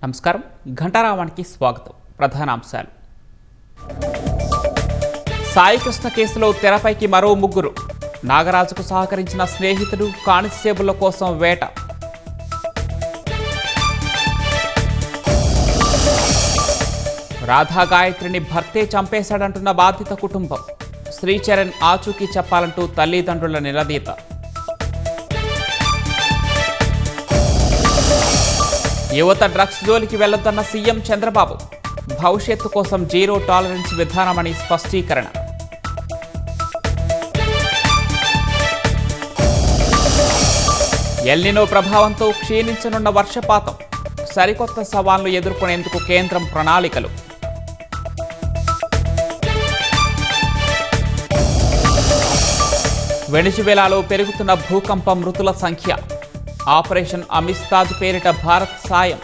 నమస్కారం. ఘంటారావానికి స్వాగతం. ప్రధానాంశాలు. సాయికృష్ణ కేసులో తెరపైకి మరో ముగ్గురు. నాగరాజుకు సహకరించిన స్నేహితుడు, కానిస్టేబుళ్ల కోసం వేట. రాధా గాయత్రిని భర్తే చంపేశాడంటున్న బాధిత కుటుంబం. శ్రీచరణ్ ఆచూకీ చెప్పాలంటూ తల్లిదండ్రుల నిలదీత. యువత డ్రగ్స్ జోలికి వెళ్లొద్దన్న సీఎం చంద్రబాబు. భవిష్యత్తు కోసం జీరో టాలరెన్స్ విధానమని స్పష్టీకరణ. ఎల్నినో ప్రభావంతో క్షీణించనున్న వర్షపాతం. సరికొత్త సవాళ్లు ఎదుర్కొనేందుకు కేంద్రం ప్రణాళికలు. వెనిజువెలాలో పెరుగుతున్న భూకంప మృతుల సంఖ్య. ఆపరేషన్ అమిస్తాద్ పేరిట భారత్ సాయం.